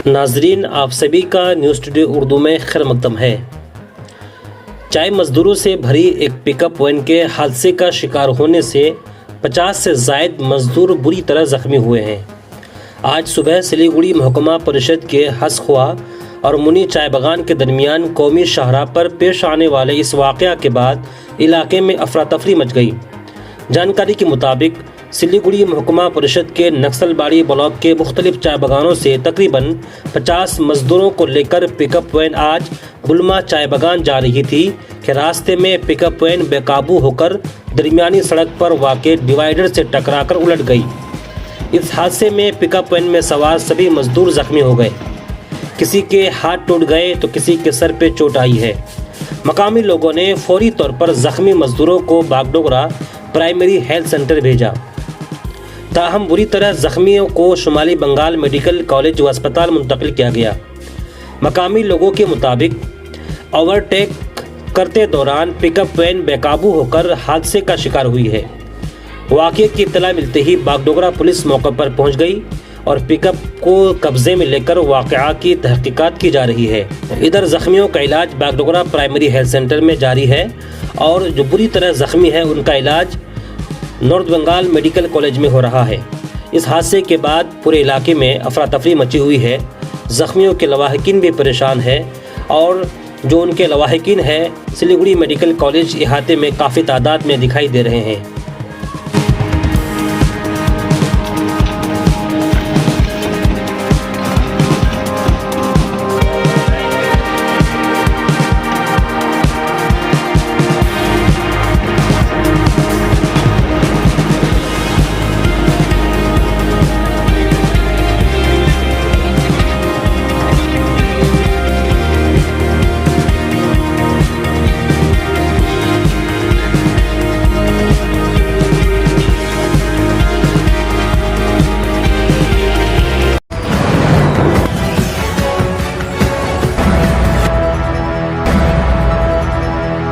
नाजरीन, आप सभी का न्यूज़ टुडे उर्दू में खैर मकदम है। चाय मजदूरों से भरी एक पिकअप वैन के हादसे का शिकार होने से 50 से ज़ायद मजदूर बुरी तरह जख्मी हुए हैं। आज सुबह सिलीगुड़ी महकमा परिषद के हसख्वा और मुनी चाय बागान के दरमियान कौमी शाहराह पर पेश आने वाले इस वाक़या के बाद इलाके में अफरा तफरी मच गई। जानकारी के मुताबिक सिलीगुड़ी महकमा परिषद के नक्सलबाड़ी ब्लॉक के मुख्तलिफ चाय बागानों से तकरीबन 50 मजदूरों को लेकर पिकअप वैन आज बुलमा चाय बागान जा रही थी कि रास्ते में पिकअप वैन बेकाबू होकर दरमियानी सड़क पर वाक़े डिवाइडर से टकराकर उलट गई। इस हादसे में पिकअप वैन में सवार सभी मजदूर जख्मी हो गए। किसी के हाथ टूट गए तो किसी के सर पे चोट आई है। मकामी लोगों ने फौरी तौर पर जख्मी मजदूरों को बागडोगरा प्राइमरी हेल्थ सेंटर भेजा। ताहम बुरी तरह जख्मियों को शुमाली बंगाल मेडिकल कॉलेज व अस्पताल मुंतकिल किया गया। मकामी लोगों के मुताबिक ओवरटेक करते दौरान पिकअप वैन बेकाबू होकर हादसे का शिकार हुई है। वाक़ये की इत्तला मिलते ही बागडोगरा पुलिस मौके पर पहुंच गई और पिकअप को कब्जे में लेकर वाक़या की तहकीकात की जा रही है। इधर जख्मियों का इलाज बागडोगरा प्राइमरी हेल्थ सेंटर में जारी है और जो बुरी तरह जख्मी है उनका इलाज नॉर्थ बंगाल मेडिकल कॉलेज में हो रहा है। इस हादसे के बाद पूरे इलाके में अफरा तफरी मची हुई है। जख्मियों के लवाहिकीन भी परेशान है और जो उनके लवाहिकीन है सिलीगुड़ी मेडिकल कॉलेज इहाते में काफ़ी तादाद में दिखाई दे रहे हैं।